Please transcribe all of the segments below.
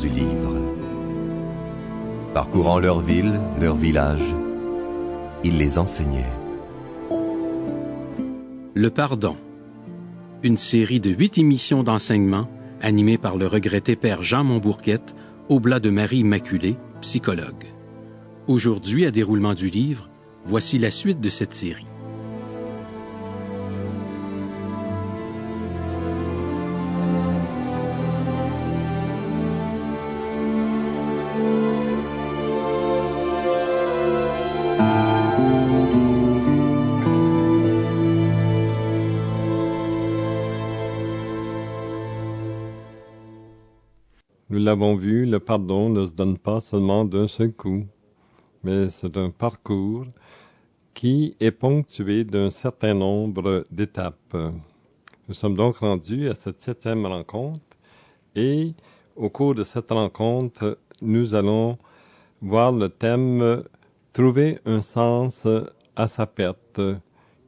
du livre. Parcourant leurs villes, leurs villages, il les enseignait. Le pardon. Une série de 8 émissions d'enseignement animées par le regretté père Jean Montbourquette, oblat de Marie Immaculée, psychologue. Aujourd'hui, à déroulement du livre, voici la suite de cette série. Nous l'avons vu, le pardon ne se donne pas seulement d'un seul coup, mais c'est un parcours qui est ponctué d'un certain nombre d'étapes. Nous sommes donc rendus à cette 7e rencontre et au cours de cette rencontre, nous allons voir le thème « Trouver un sens à sa perte »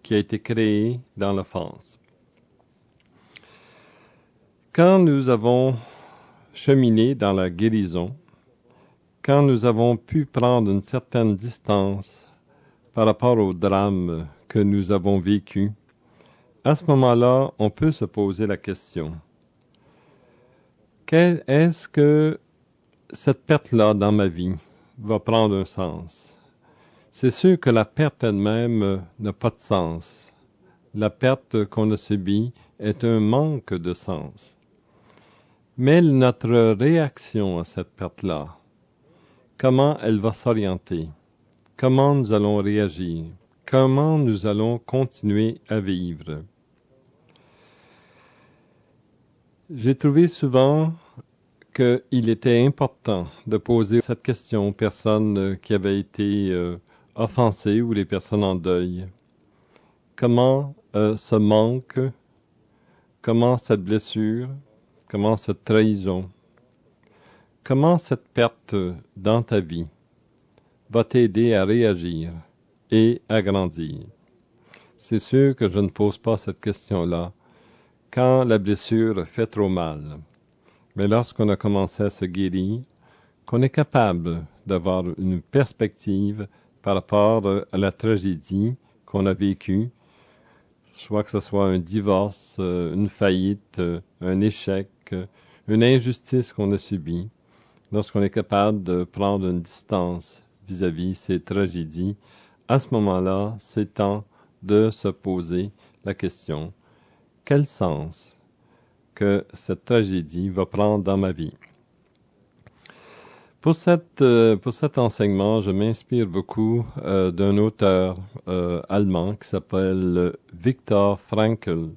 qui a été créé dans l'enfance. Quand nous avons cheminer dans la guérison, quand nous avons pu prendre une certaine distance par rapport au drame que nous avons vécu, à ce moment-là, on peut se poser la question, est-ce que cette perte-là dans ma vie va prendre un sens? C'est sûr que la perte elle-même n'a pas de sens. La perte qu'on a subie est un manque de sens. Mais notre réaction à cette perte-là, comment elle va s'orienter? Comment nous allons réagir? Comment nous allons continuer à vivre? J'ai trouvé souvent qu'il était important de poser cette question aux personnes qui avaient été offensées ou les personnes en deuil. Comment ce manque, comment cette blessure, comment cette trahison, comment cette perte dans ta vie va t'aider à réagir et à grandir? C'est sûr que je ne pose pas cette question-là quand la blessure fait trop mal. Mais lorsqu'on a commencé à se guérir, qu'on est capable d'avoir une perspective par rapport à la tragédie qu'on a vécue, soit que ce soit un divorce, une faillite, un échec, une injustice qu'on a subie, lorsqu'on est capable de prendre une distance vis-à-vis ces tragédies, à ce moment-là, c'est temps de se poser la question, quel sens que cette tragédie va prendre dans ma vie? Pour cet enseignement, je m'inspire beaucoup d'un auteur allemand qui s'appelle Viktor Frankl.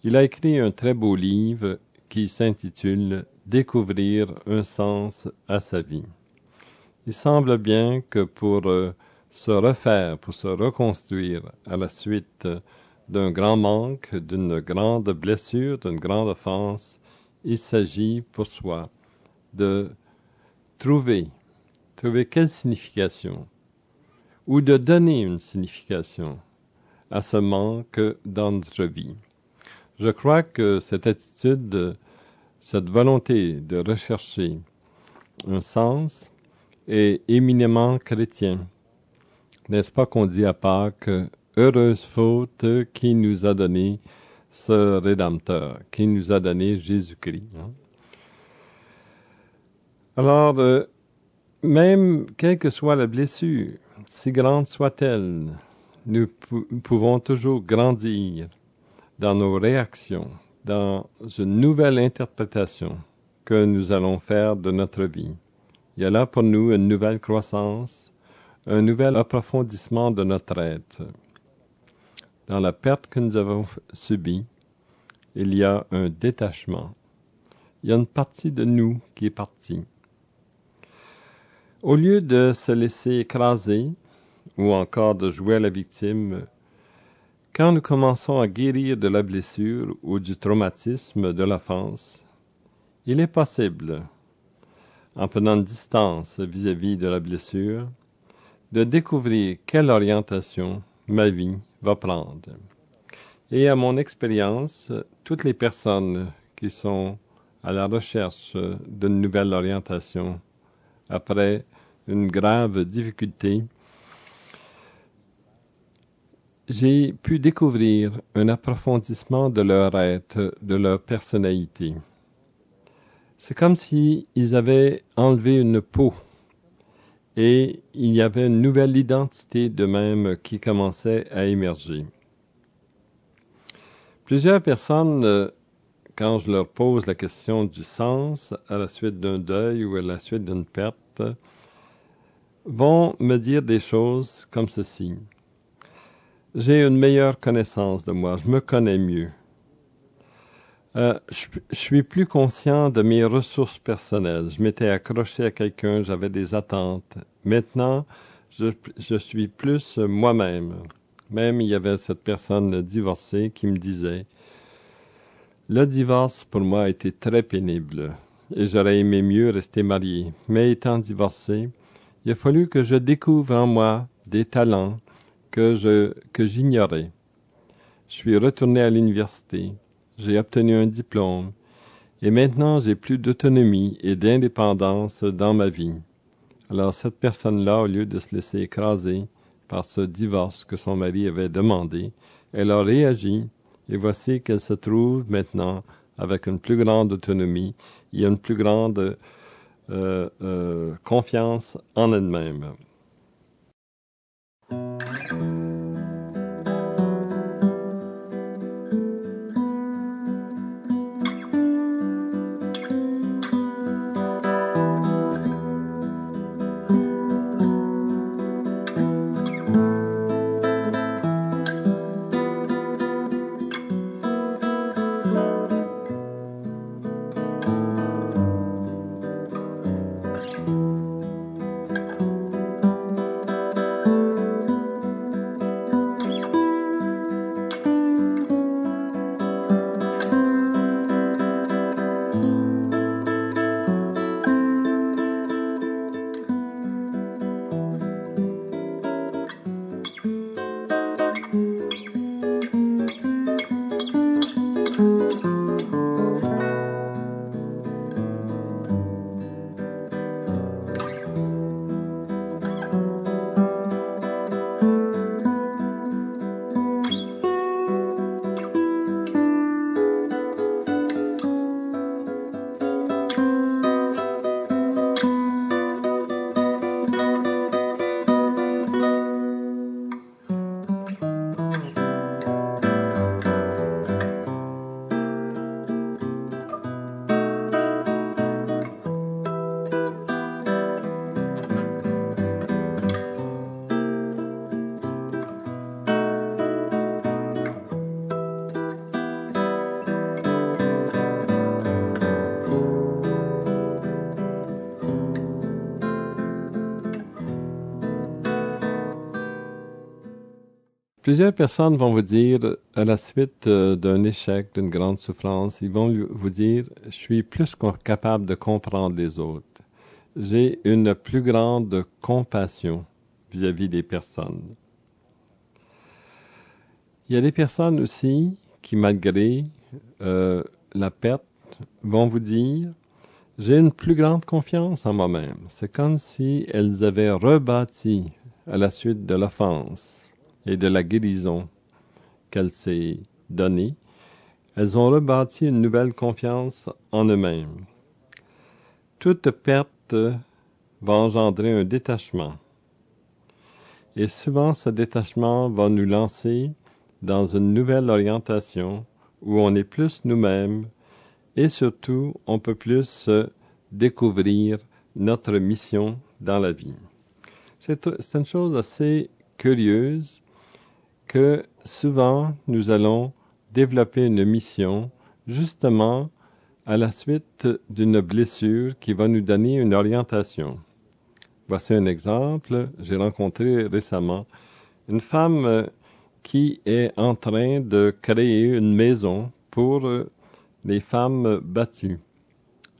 Il a écrit un très beau livre qui s'intitule « Découvrir un sens à sa vie ». Il semble bien que pour se refaire, pour se reconstruire à la suite d'un grand manque, d'une grande blessure, d'une grande offense, il s'agit pour soi de trouver quelle signification, ou de donner une signification à ce manque dans notre vie. Je crois que cette attitude, cette volonté de rechercher un sens est éminemment chrétien. N'est-ce pas qu'on dit à Pâques, heureuse faute qui nous a donné ce Rédempteur, qui nous a donné Jésus-Christ. Alors, même quelle que soit la blessure, si grande soit-elle, nous pouvons toujours grandir dans nos réactions, dans une nouvelle interprétation que nous allons faire de notre vie. Il y a là pour nous une nouvelle croissance, un nouvel approfondissement de notre être. Dans la perte que nous avons subie, il y a un détachement. Il y a une partie de nous qui est partie. Au lieu de se laisser écraser, ou encore de jouer à la victime, quand nous commençons à guérir de la blessure ou du traumatisme de l'enfance, il est possible, en prenant une distance vis-à-vis de la blessure, de découvrir quelle orientation ma vie va prendre. Et à mon expérience, toutes les personnes qui sont à la recherche d'une nouvelle orientation après une grave difficulté, j'ai pu découvrir un approfondissement de leur être, de leur personnalité. C'est comme si ils avaient enlevé une peau et il y avait une nouvelle identité d'eux-mêmes qui commençait à émerger. Plusieurs personnes, quand je leur pose la question du sens à la suite d'un deuil ou à la suite d'une perte, vont me dire des choses comme ceci. J'ai une meilleure connaissance de moi, je me connais mieux. Je suis plus conscient de mes ressources personnelles. Je m'étais accroché à quelqu'un, j'avais des attentes. Maintenant, je suis plus moi-même. Même il y avait cette personne divorcée qui me disait « Le divorce pour moi a été très pénible et j'aurais aimé mieux rester marié. Mais étant divorcé, il a fallu que je découvre en moi des talents que j'ignorais. Je suis retourné à l'université. J'ai obtenu un diplôme et maintenant j'ai plus d'autonomie et d'indépendance dans ma vie. » Alors cette personne-là, au lieu de se laisser écraser par ce divorce que son mari avait demandé, elle a réagi et voici qu'elle se trouve maintenant avec une plus grande autonomie et une plus grande confiance en elle-même. Plusieurs personnes vont vous dire, à la suite d'un échec, d'une grande souffrance, ils vont vous dire « Je suis plus capable de comprendre les autres. J'ai une plus grande compassion vis-à-vis des personnes. » Il y a des personnes aussi qui, malgré la perte, vont vous dire « J'ai une plus grande confiance en moi-même. » C'est comme si elles avaient rebâti à la suite de l'offense et de la guérison qu'elle s'est donnée, elles ont rebâti une nouvelle confiance en eux-mêmes. Toute perte va engendrer un détachement. Et souvent, ce détachement va nous lancer dans une nouvelle orientation où on est plus nous-mêmes et surtout, on peut plus découvrir notre mission dans la vie. C'est une chose assez curieuse que souvent nous allons développer une mission justement à la suite d'une blessure qui va nous donner une orientation. Voici un exemple. J'ai rencontré récemment une femme qui est en train de créer une maison pour les femmes battues.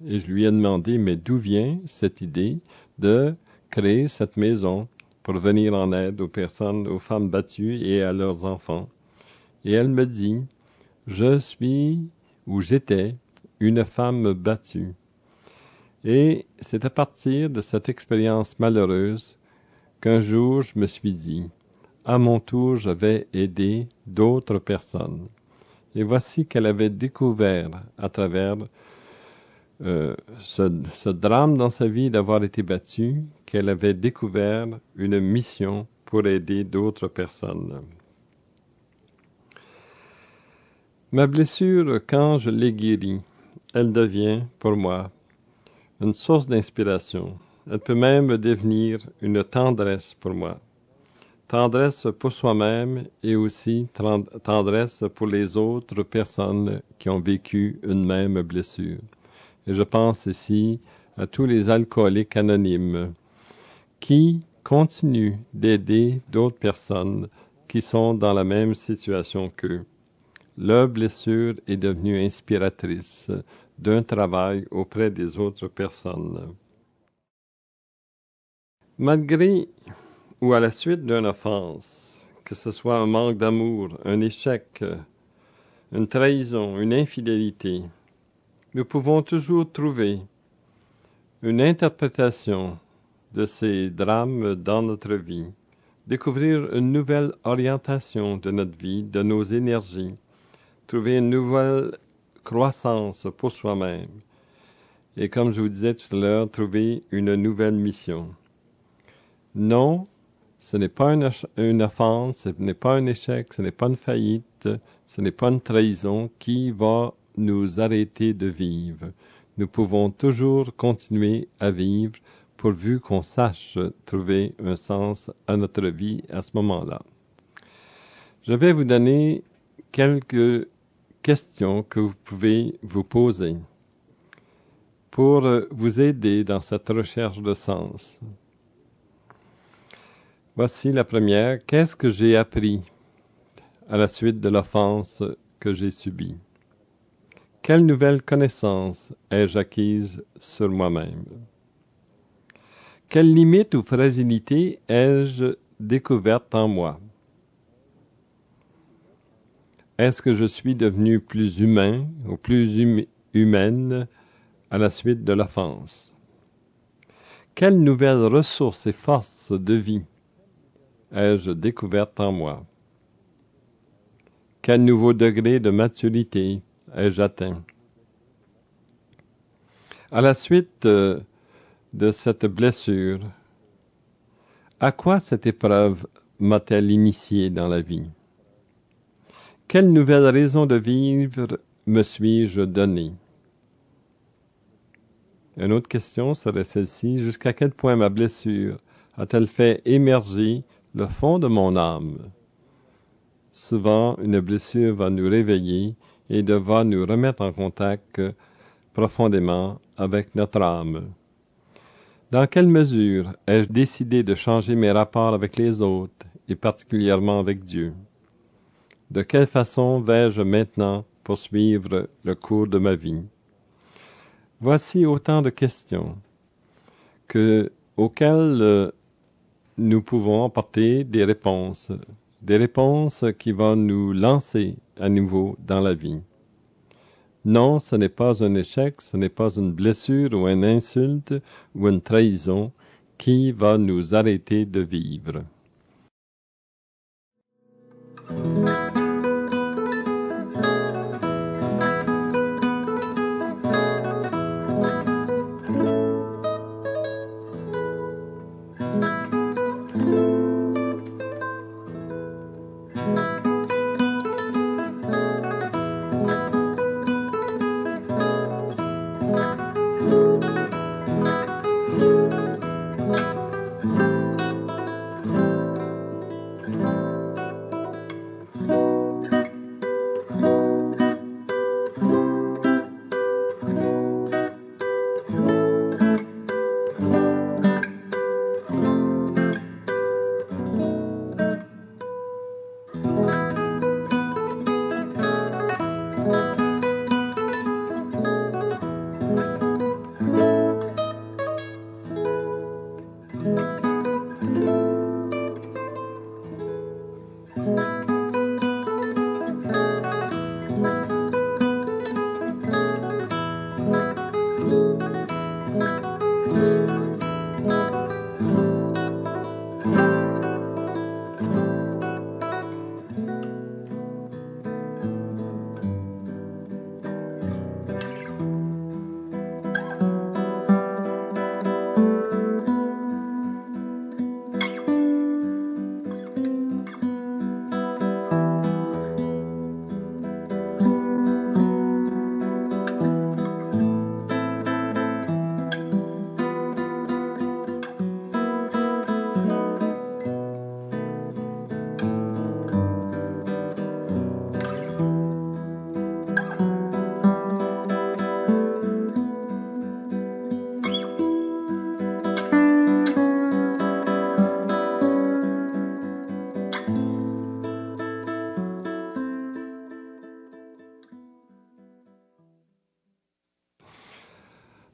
Et je lui ai demandé, mais d'où vient cette idée de créer cette maison pour venir en aide aux personnes, aux femmes battues et à leurs enfants. Et elle me dit, je suis, ou j'étais, une femme battue. Et c'est à partir de cette expérience malheureuse qu'un jour je me suis dit, à mon tour, je vais aider d'autres personnes. Et voici qu'elle avait découvert à travers ce drame dans sa vie d'avoir été battue, qu'elle avait découvert une mission pour aider d'autres personnes. Ma blessure, quand je l'ai guérie, elle devient, pour moi, une source d'inspiration. Elle peut même devenir une tendresse pour moi. Tendresse pour soi-même et aussi tendresse pour les autres personnes qui ont vécu une même blessure. Et je pense ici à tous les alcooliques anonymes qui continuent d'aider d'autres personnes qui sont dans la même situation qu'eux. Leur blessure est devenue inspiratrice d'un travail auprès des autres personnes. Malgré ou à la suite d'une offense, que ce soit un manque d'amour, un échec, une trahison, une infidélité, nous pouvons toujours trouver une interprétation de ces drames dans notre vie, découvrir une nouvelle orientation de notre vie, de nos énergies, trouver une nouvelle croissance pour soi-même. Et comme je vous disais tout à l'heure, trouver une nouvelle mission. Non, ce n'est pas une offense, ce n'est pas un échec, ce n'est pas une faillite, ce n'est pas une trahison qui va nous arrêter de vivre. Nous pouvons toujours continuer à vivre pourvu qu'on sache trouver un sens à notre vie à ce moment-là. Je vais vous donner quelques questions que vous pouvez vous poser pour vous aider dans cette recherche de sens. Voici la première. Qu'est-ce que j'ai appris à la suite de l'offense que j'ai subie? Quelle nouvelle connaissance ai-je acquise sur moi-même? Quelle limite ou fragilité ai-je découverte en moi? Est-ce que je suis devenu plus humain ou plus humaine à la suite de l'offense? Quelles nouvelles ressources et forces de vie ai-je découvertes en moi? Quel nouveau degré de maturité ai-je atteint? À la suite de cette blessure, à quoi cette épreuve m'a-t-elle initié dans la vie? Quelle nouvelle raison de vivre me suis-je donné? Une autre question serait celle-ci. Jusqu'à quel point ma blessure a-t-elle fait émerger le fond de mon âme? Souvent, une blessure va nous réveiller et va nous remettre en contact profondément avec notre âme. Dans quelle mesure ai-je décidé de changer mes rapports avec les autres et particulièrement avec Dieu? De quelle façon vais-je maintenant poursuivre le cours de ma vie? Voici autant de questions auxquelles nous pouvons apporter des réponses qui vont nous lancer à nouveau dans la vie. Non, ce n'est pas un échec, ce n'est pas une blessure ou une insulte ou une trahison qui va nous arrêter de vivre.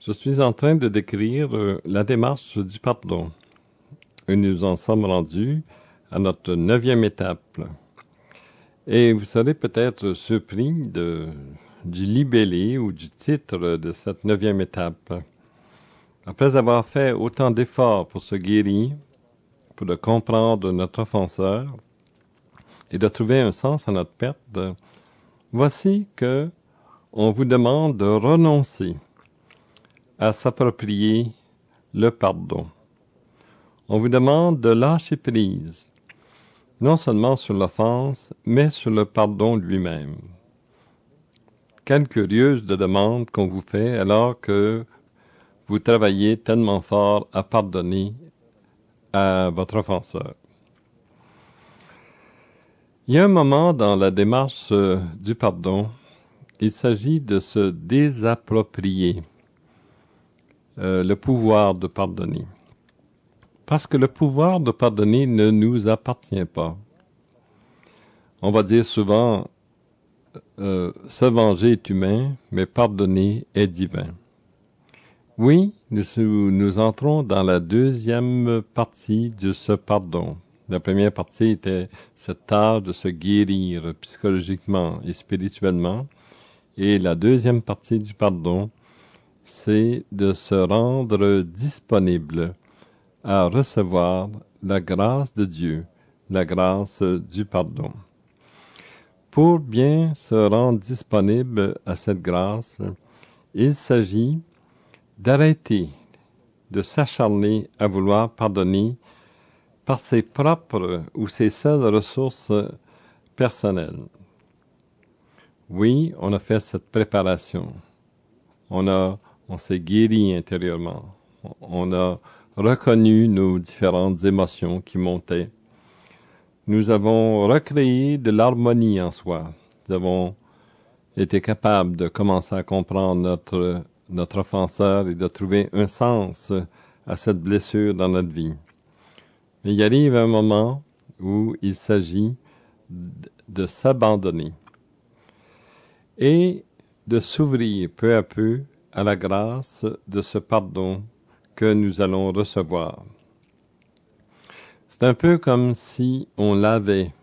Je suis en train de décrire la démarche du pardon. Et nous en sommes rendus à notre 9e étape. Et vous serez peut-être surpris du libellé ou du titre de cette 9e étape. Après avoir fait autant d'efforts pour se guérir, pour de comprendre notre offenseur et de trouver un sens à notre perte, voici que on vous demande de renoncer à s'approprier le pardon. On vous demande de lâcher prise, non seulement sur l'offense, mais sur le pardon lui-même. Quelle curieuse demande qu'on vous fait alors que vous travaillez tellement fort à pardonner à votre offenseur. Il y a un moment dans la démarche du pardon, il s'agit de se désapproprier le pouvoir de pardonner. Parce que le pouvoir de pardonner ne nous appartient pas. On va dire souvent, se venger est humain, mais pardonner est divin. Oui, nous entrons dans la deuxième partie de ce pardon. La première partie était cette tâche de se guérir psychologiquement et spirituellement. Et la deuxième partie du pardon, c'est de se rendre disponible à recevoir la grâce de Dieu, la grâce du pardon. Pour bien se rendre disponible à cette grâce, il s'agit d'arrêter de s'acharner à vouloir pardonner par ses propres ou ses seules ressources personnelles. Oui, on a fait cette préparation. On s'est guéri intérieurement. On a reconnu nos différentes émotions qui montaient. Nous avons recréé de l'harmonie en soi. Nous avons été capables de commencer à comprendre notre offenseur et de trouver un sens à cette blessure dans notre vie. Mais il arrive un moment où il s'agit de s'abandonner et de s'ouvrir peu à peu à la grâce de ce pardon que nous allons recevoir. C'est un peu comme si on lavait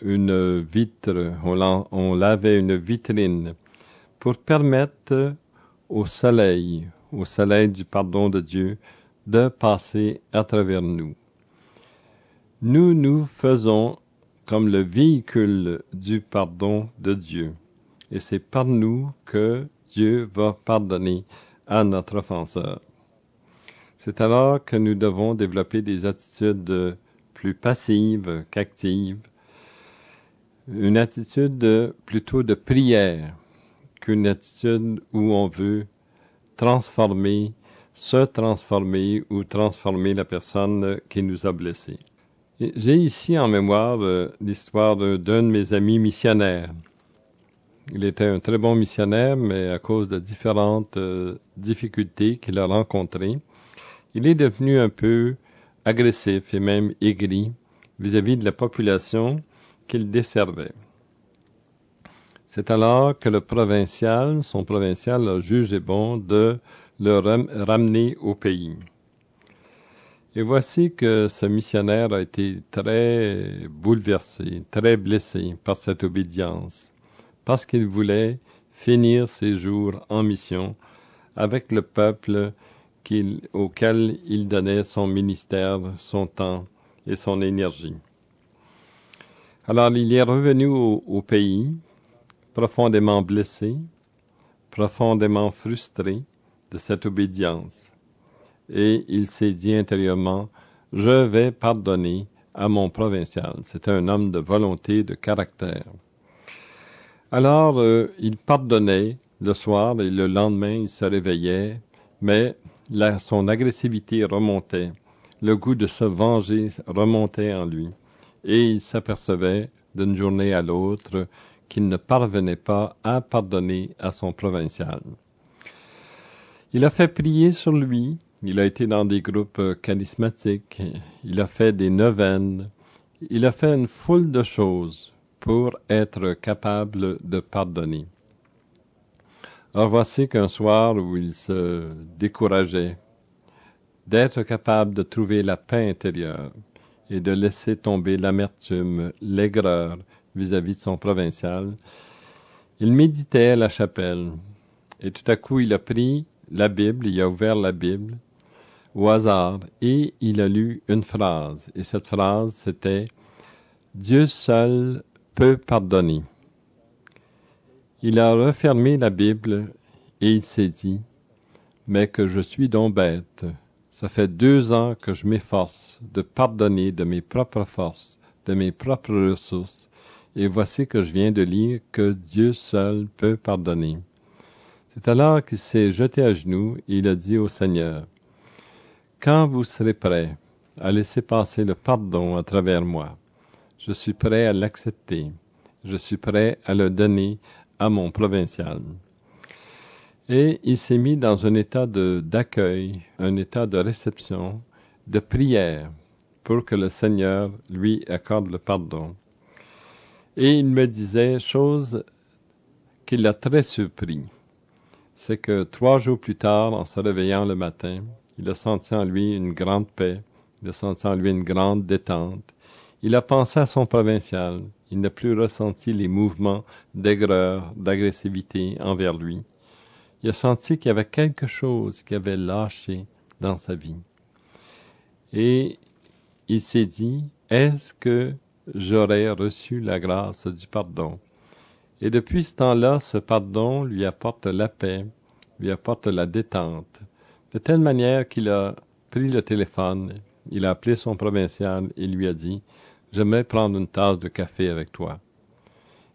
une vitre, on lavait une vitrine pour permettre au soleil du pardon de Dieu, de passer à travers nous. Nous faisons comme le véhicule du pardon de Dieu. Et c'est par nous que Dieu va pardonner à notre offenseur. C'est alors que nous devons développer des attitudes plus passives qu'actives, une attitude plutôt de prière qu'une attitude où on veut se transformer ou transformer la personne qui nous a blessés. J'ai ici en mémoire l'histoire d'un de mes amis missionnaires. Il était un très bon missionnaire, mais à cause de différentes difficultés qu'il a rencontrées, il est devenu un peu agressif et même aigri vis-à-vis de la population qu'il desservait. C'est alors que son provincial a jugé bon de le ramener au pays. Et voici que ce missionnaire a été très bouleversé, très blessé par cette obédience, parce qu'il voulait finir ses jours en mission avec le peuple auquel il donnait son ministère, son temps et son énergie. Alors il est revenu au pays, profondément blessé, profondément frustré de cette obédience. Et il s'est dit intérieurement, « Je vais pardonner à mon provincial. » C'était un homme de volonté, de caractère. Alors, il pardonnait le soir et le lendemain, il se réveillait, mais son agressivité remontait. Le goût de se venger remontait en lui. Et il s'apercevait d'une journée à l'autre qu'il ne parvenait pas à pardonner à son provincial. Il a fait prier sur lui. Il a été dans des groupes charismatiques, il a fait des neuvaines, il a fait une foule de choses pour être capable de pardonner. Alors voici qu'un soir où il se décourageait, d'être capable de trouver la paix intérieure et de laisser tomber l'amertume, l'aigreur vis-à-vis de son provincial, il méditait à la chapelle. Et tout à coup, il a pris la Bible, il a ouvert la Bible au hasard et il a lu une phrase. Et cette phrase, c'était « Dieu seul peut pardonner ». Il a refermé la Bible et il s'est dit « Mais que je suis donc bête. Ça fait 2 ans que je m'efforce de pardonner de mes propres forces, de mes propres ressources, et voici que je viens de lire que Dieu seul peut pardonner. » C'est alors qu'il s'est jeté à genoux et il a dit au Seigneur « Quand vous serez prêt à laisser passer le pardon à travers moi, je suis prêt à l'accepter. Je suis prêt à le donner à mon provincial. » Et il s'est mis dans un état d'accueil, un état de réception, de prière, pour que le Seigneur lui accorde le pardon. Et il me disait, chose qui l'a très surpris, c'est que 3 jours plus tard, en se réveillant le matin, il a senti en lui une grande paix, il a senti en lui une grande détente. Il a pensé à son provincial. Il n'a plus ressenti les mouvements d'aigreur, d'agressivité envers lui. Il a senti qu'il y avait quelque chose qui avait lâché dans sa vie. Et il s'est dit, est-ce que j'aurais reçu la grâce du pardon? Et depuis ce temps-là, ce pardon lui apporte la paix, lui apporte la détente, de telle manière qu'il a pris le téléphone, il a appelé son provincial et lui a dit « J'aimerais prendre une tasse de café avec toi. »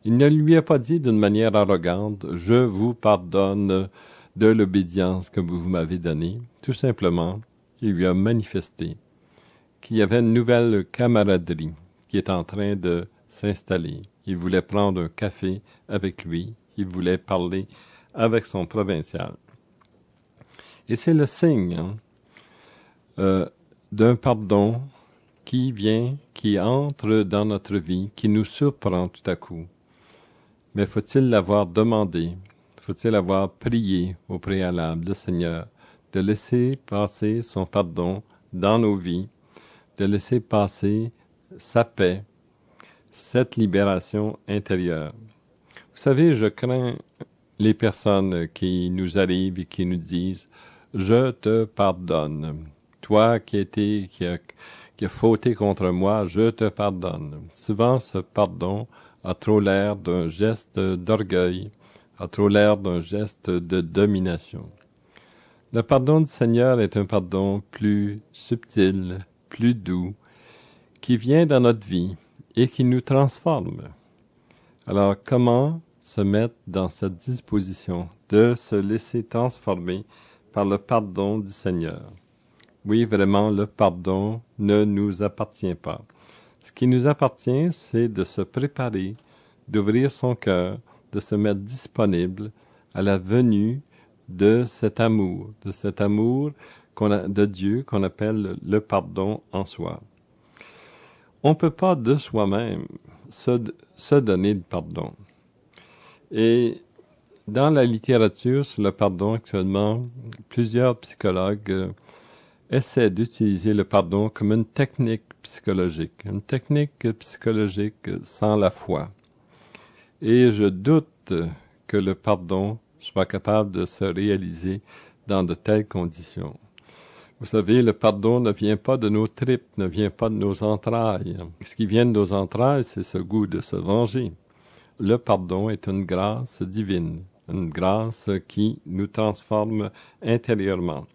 Il ne lui a pas dit d'une manière arrogante « Je vous pardonne de l'obédience que vous m'avez donnée. » Tout simplement, il lui a manifesté qu'il y avait une nouvelle camaraderie qui est en train de s'installer. Il voulait prendre un café avec lui, il voulait parler avec son provincial. Et c'est le signe d'un pardon qui vient, qui entre dans notre vie, qui nous surprend tout à coup. Mais faut-il l'avoir demandé? Faut-il avoir prié au préalable, le Seigneur, de laisser passer son pardon dans nos vies, de laisser passer sa paix, cette libération intérieure. Vous savez, je crains les personnes qui nous arrivent et qui nous disent « Je te pardonne. Toi qui as fauté contre moi, je te pardonne. » Souvent, ce pardon a trop l'air d'un geste d'orgueil, a trop l'air d'un geste de domination. Le pardon du Seigneur est un pardon plus subtil, plus doux, qui vient dans notre vie et qui nous transforme. Alors, comment se mettre dans cette disposition de se laisser transformer par le pardon du Seigneur? Oui, vraiment, le pardon ne nous appartient pas. Ce qui nous appartient, c'est de se préparer, d'ouvrir son cœur, de se mettre disponible à la venue de cet amour de Dieu qu'on appelle le pardon en soi. On ne peut pas de soi-même se donner le pardon. Et dans la littérature sur le pardon actuellement, plusieurs psychologues essaient d'utiliser le pardon comme une technique psychologique sans la foi. Et je doute que le pardon soit capable de se réaliser dans de telles conditions. Vous savez, le pardon ne vient pas de nos tripes, ne vient pas de nos entrailles. Ce qui vient de nos entrailles, c'est ce goût de se venger. Le pardon est une grâce divine, une grâce qui nous transforme intérieurement.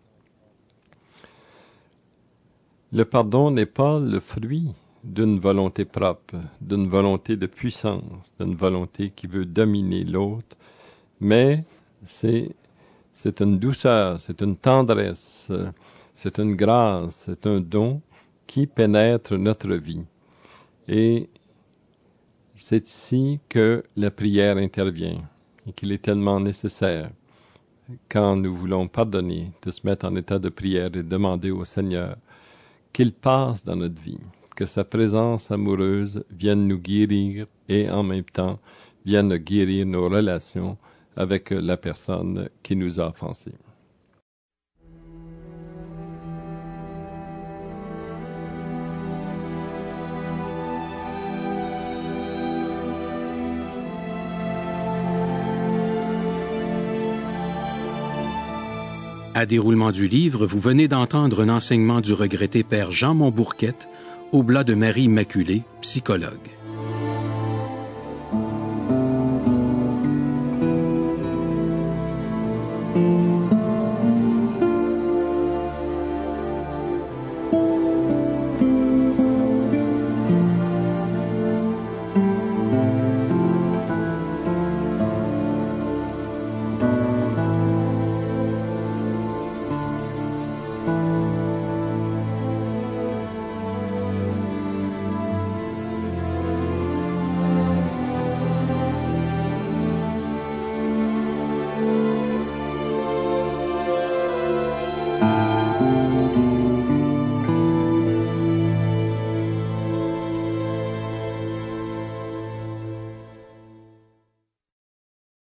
Le pardon n'est pas le fruit d'une volonté propre, d'une volonté de puissance, d'une volonté qui veut dominer l'autre, mais c'est une douceur, c'est une tendresse, c'est une grâce, c'est un don qui pénètre notre vie. Et c'est ici que la prière intervient et qu'il est tellement nécessaire, quand nous voulons pardonner, de se mettre en état de prière et demander au Seigneur qu'il passe dans notre vie, que sa présence amoureuse vienne nous guérir et en même temps vienne guérir nos relations avec la personne qui nous a offensés. À déroulement du livre, vous venez d'entendre un enseignement du regretté Père Jean Montbourquette, Oblat de Marie Immaculée, psychologue.